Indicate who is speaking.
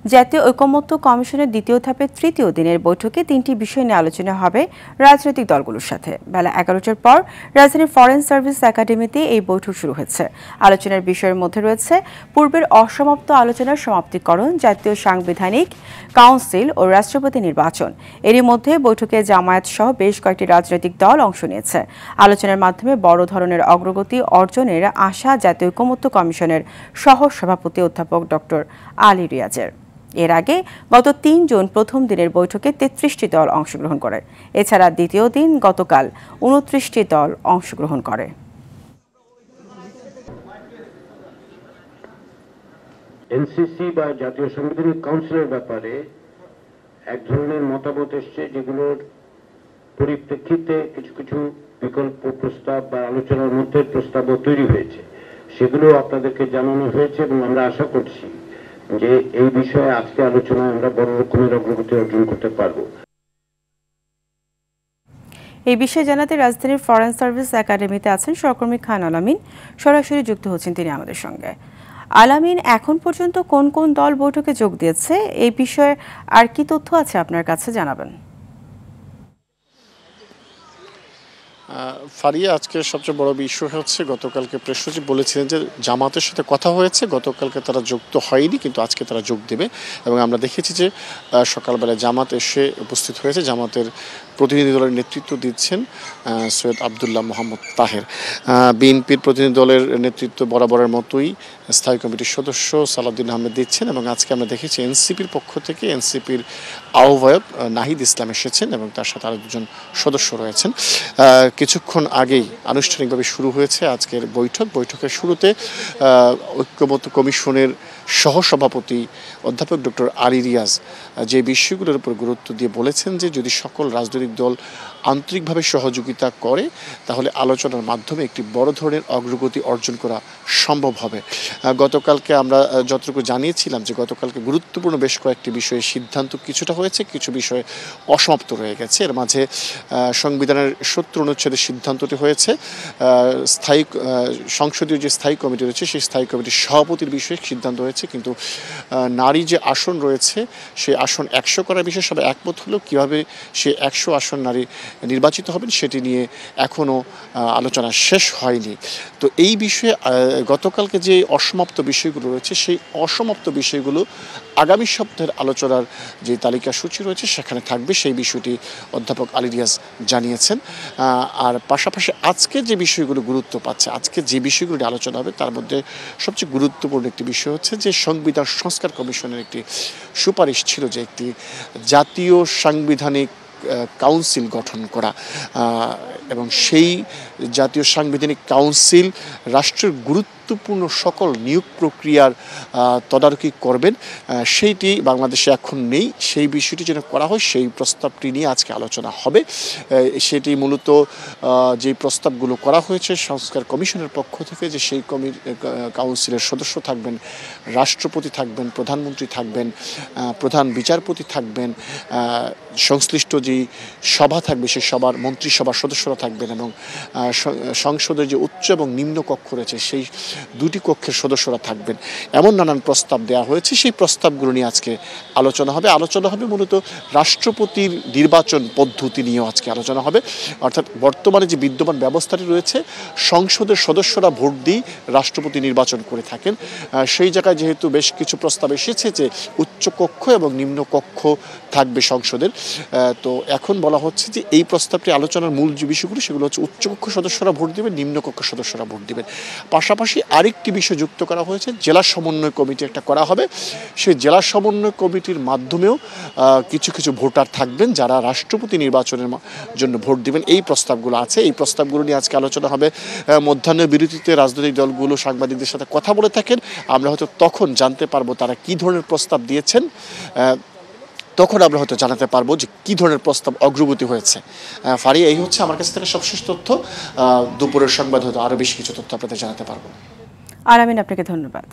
Speaker 1: জাতীয় ঐকমত্য কমিশনের দ্বিতীয় ধাপের তৃতীয় দিনের বৈঠকে তিনটি বিষয় নিয়ে আলোচনা হবে রাজনৈতিক দলগুলোর সাথে। বেলা 11টার পর রাজধানীর ফরেন সার্ভিস একাডেমিতে এই বৈঠক শুরু হচ্ছে। আলোচনার বিষয়ের মধ্যে রয়েছে পূর্বের অসমাপ্ত আলোচনার সমাপ্তিকরণ, জাতীয় সাংবিধানিক কাউন্সিল ও রাষ্ট্রপতি নির্বাচন। এরই মধ্যে বৈঠকে জামায়াত সহ বেশ কয়েকটি রাজনৈতিক দল অংশ নিয়েছে। আলোচনার মাধ্যমে বড় ধরনের অগ্রগতি অর্জনের আশা জাতীয় ঐকমত্য কমিশনের সহ সভাপতি অধ্যাপক ডক্টর আলী রিয়াজের। এর আগে গত ৩ জুন প্রথম দিনের বৈঠকে ৩৩টি দল অংশগ্রহণ করে। এছাড়া দ্বিতীয় দিন গতকাল ২৯টি দল অংশগ্রহণ করে।
Speaker 2: এনসিসি বা জাতীয় সাংবিধানিক কাউন্সিলের ব্যাপারে এক ধরনের মতামত এসছে, যেগুলোর পরিপ্রেক্ষিতে কিছু কিছু বিকল্প প্রস্তাব বা আলোচনার মধ্যে প্রস্তাবও তৈরি হয়েছে। সেগুলো আপনাদেরকে জানানো হয়েছে এবং আমরা আশা করছি যে এই বিষয়ে আজকে আলোচনায় আমরা বড় রকমের অগ্রগতি অর্জন করতে পারব।
Speaker 1: এই বিষয়ে জানাতে রাজধানীর ফরেন সার্ভিস একাডেমিতে আছেন সহকর্মী খান আলামিন। সরাসরি যুক্ত হচ্ছেন তিনি আমাদের সঙ্গে। আলামিন, এখন পর্যন্ত কোন কোন দল বৈঠকে যোগ দিয়েছে, এই বিষয়ে আর কি তথ্য আছে আপনার কাছে জানাবেন?
Speaker 3: ফারিয়া, আজকে সবচেয়ে বড় বিষয় হচ্ছে গতকালকে প্রেস সচিব বলেছিলেন যে জামাতের সাথে কথা হয়েছে, গতকালকে তারা যুক্ত হয়নি, কিন্তু আজকে তারা যোগ দেবে। এবং আমরা দেখেছি যে সকালবেলা জামাত এসে উপস্থিত হয়েছে। জামাতের প্রতিনিধি দলের নেতৃত্ব দিচ্ছেন সৈয়দ আবদুল্লাহ মোহাম্মদ তাহের। বিএনপির প্রতিনিধি দলের নেতৃত্ব বরাবরের মতোই স্থায়ী কমিটির সদস্য সালাউদ্দিন আহমেদ দিচ্ছেন। এবং আজকে আমরা দেখেছি এনসিপির পক্ষ থেকে এনসিপির আহ্বায়ক নাহিদ ইসলাম এসেছেন এবং তার সাথে আরও দুজন সদস্য রয়েছেন। কিছুক্ষণ আগেই আনুষ্ঠানিকভাবে শুরু হয়েছে আজকের বৈঠকের শুরুতে ঐকমত্য কমিশনের সহসভাপতি অধ্যাপক ডক্টর আলী রিয়াজ যে বিষয়গুলোর উপর গুরুত্ব দিয়ে বলেছেন যে যদি সকল রাজনৈতিক দল আন্তরিকভাবে সহযোগিতা করে তাহলে আলোচনার মাধ্যমে একটি বড় ধরনের অগ্রগতি অর্জন করা সম্ভব হবে। গতকালকে আমরা যতটুকু জানিয়েছিলাম যে গতকালকে গুরুত্বপূর্ণ বেশ কয়েকটি বিষয়ে সিদ্ধান্ত কিছুটা হয়েছে, কিছু বিষয়ে অসমাপ্ত রয়ে গেছে। এর মাঝে সংবিধানের ৭০ অনুচ্ছেদের সিদ্ধান্তটি হয়েছে। সংসদীয় যে স্থায়ী কমিটি রয়েছে সেই স্থায়ী কমিটির সভাপতির বিষয়ে সিদ্ধান্ত হয়েছে, কিন্তু নারী যে আসন রয়েছে সেই আসন ১০০ করার বিষয়ে সবাই একমত হলেও কীভাবে সে ১০০ আসন নারী নির্বাচিত হবেন সেটি নিয়ে এখনও আলোচনা শেষ হয়নি। তো এই বিষয়ে গতকালকে যে অসমাপ্ত বিষয়গুলো রয়েছে সেই অসমাপ্ত বিষয়গুলো আগামী সপ্তাহের আলোচনার যে তালিকা সূচি রয়েছে সেখানে থাকবে, সেই বিষয়টি অধ্যাপক আলী রিয়াজ জানিয়েছেন। আর পাশাপাশি আজকে যে বিষয়গুলো গুরুত্ব পাচ্ছে, আজকে যে বিষয়গুলো আলোচনা হবে তার মধ্যে সবচেয়ে গুরুত্বপূর্ণ একটি বিষয় হচ্ছে যে সংবিধান সংস্কার কমিশনের একটি সুপারিশ ছিল যে একটি জাতীয় সাংবিধানিক কাউন্সিল গঠন করা, এবং সেই জাতীয় সাংবিধানিক কাউন্সিল রাষ্ট্রের গুরুত্বপূর্ণ সকল নিয়োগ প্রক্রিয়ার তদারকি করবেন। সেইটি বাংলাদেশে এখন নেই, সেই বিষয়টি যেন করা হয় সেই প্রস্তাবটি নিয়ে আজকে আলোচনা হবে। সেটি মূলত যে প্রস্তাবগুলো করা হয়েছে সংস্কার কমিশনের পক্ষ থেকে, যে সেই কাউন্সিলের সদস্য থাকবেন রাষ্ট্রপতি, থাকবেন প্রধানমন্ত্রী, থাকবেন প্রধান বিচারপতি, থাকবেন সংশ্লিষ্ট যে সভা থাকবে সেই সভার মন্ত্রিসভার সদস্যরা থাকবেন, এবং সংসদের যে উচ্চ এবং নিম্ন কক্ষ রয়েছে সেই দুটি কক্ষের সদস্যরা থাকবেন। এমন নানান প্রস্তাব দেওয়া হয়েছে, সেই প্রস্তাবগুলো নিয়ে আজকে আলোচনা হবে মূলত রাষ্ট্রপতির নির্বাচন পদ্ধতি নিয়েও আজকে আলোচনা হবে। অর্থাৎ বর্তমানে যে বিদ্যমান ব্যবস্থাটি রয়েছে সংসদের সদস্যরা ভোট দিয়ে রাষ্ট্রপতি নির্বাচন করে থাকেন, সেই জায়গায় যেহেতু বেশ কিছু প্রস্তাব এসেছে যে উচ্চ কক্ষ এবং নিম্ন কক্ষ থাকবে সংসদের, তো এখন বলা হচ্ছে যে এই প্রস্তাবটি আলোচনার মূল যে বিষয়গুলো সেগুলো হচ্ছে উচ্চকক্ষ সদস্যরা ভোট দেবেন, নিম্নকক্ষ সদস্যরা ভোট দেবেন। পাশাপাশি আরেকটি বিষয় যুক্ত করা হয়েছে, জেলা সমন্বয় কমিটি একটা করা হবে। সেই জেলা সমন্বয় কমিটির মাধ্যমেও কিছু কিছু ভোটার থাকবেন যারা রাষ্ট্রপতি নির্বাচনের জন্য ভোট দেবেন। এই প্রস্তাবগুলো আছে, এই প্রস্তাবগুলো নিয়ে আজকে আলোচনা হবে। মধ্যাহ্নের বিরতিতে রাজনৈতিক দলগুলো সাংবাদিকদের সাথে কথা বলে থাকেন, আমরা হয়তো তখন জানতে পারবো তারা কী ধরনের প্রস্তাব দিয়েছেন, তখন আমরা হয়তো জানাতে পারবো যে কী ধরনের প্রস্তাব অগ্রগতি হয়েছে। ফারিয়া, এই হচ্ছে আমার কাছে থেকে সবশেষ তথ্য। দুপুরের সংবাদ হয়তো আরও বেশি কিছু তথ্য আপনাদের জানাতে পারবো।
Speaker 1: আলামিন, আপনাকে ধন্যবাদ।